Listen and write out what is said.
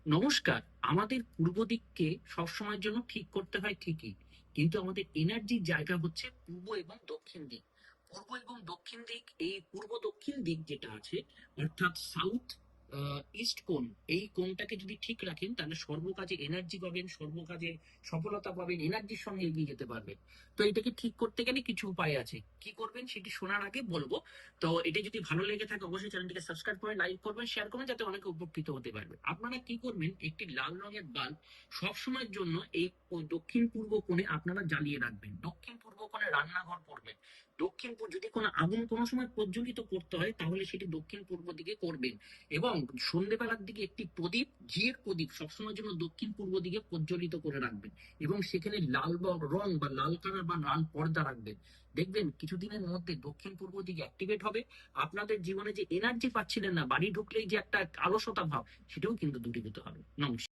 নমস্কার। আমাদের পূর্ব দিককে সবসময়ের জন্য ঠিক করতে হয় ঠিকই, কিন্তু আমাদের এনার্জির জায়গা হচ্ছে পূর্ব এবং দক্ষিণ দিক। পূর্ব এবং দক্ষিণ দিক, এই পূর্ব দক্ষিণ দিক যেটা আছে, অর্থাৎ সাউথ ইস্ট কোণ, এই কোণটাকে যদি ঠিক রাখেন তাহলে সর্বকাজে এনার্জি পাবেন, সর্বকাজে সফলতা পাবেন, এনার্জির সঙ্গে এগিয়ে যেতে পারবেন। তো এটাকে ঠিক করতে গেলে কিছু উপায় আছে। কি করবেন সেটি শোনার আগে বলবো। তো এটা যদি ভালো লেগে থাকে অবশ্যই চ্যানেলটিকে সাবস্ক্রাইব করবেন, লাইক করবেন, শেয়ার করবেন, যাতে অনেকে উপকৃত হতে পারবে। আপনারা কি করবেন, একটি লাল রঙের বাল্ব সবসময়ের জন্য এই দক্ষিণ পূর্ব কোণে আপনারা জ্বালিয়ে রাখবেন। দক্ষিণ পূর্ব কোণে রান্নাঘর করবেন। দক্ষিণ পূর্ব, যদি কোনো আগুন কোনো সময় প্রজ্বলিত করতে হয় তাহলে সেটি দক্ষিণ পূর্ব দিকে করবেন। এবং সন্ধ্যেবেলার দিকে একটি প্রদীপ, ঘিয়ের প্রদীপ, সবসময়ের জন্য দক্ষিণ পূর্ব দিকে প্রজ্বলিত করে রাখবেন। এবং সেখানে লাল রং বা লাল কালার বা লাল পর্দা রাখবেন। দেখবেন কিছুদিনের মধ্যে দক্ষিণ পূর্ব দিকে অ্যাক্টিভেট হবে। আপনাদের জীবনে যে এনার্জি পাচ্ছিলেন না, বাড়ি ঢুকলেই যে একটা অলসতা ভাব, সেটাও কিন্তু দূরীভূত হবে। নমস্কার।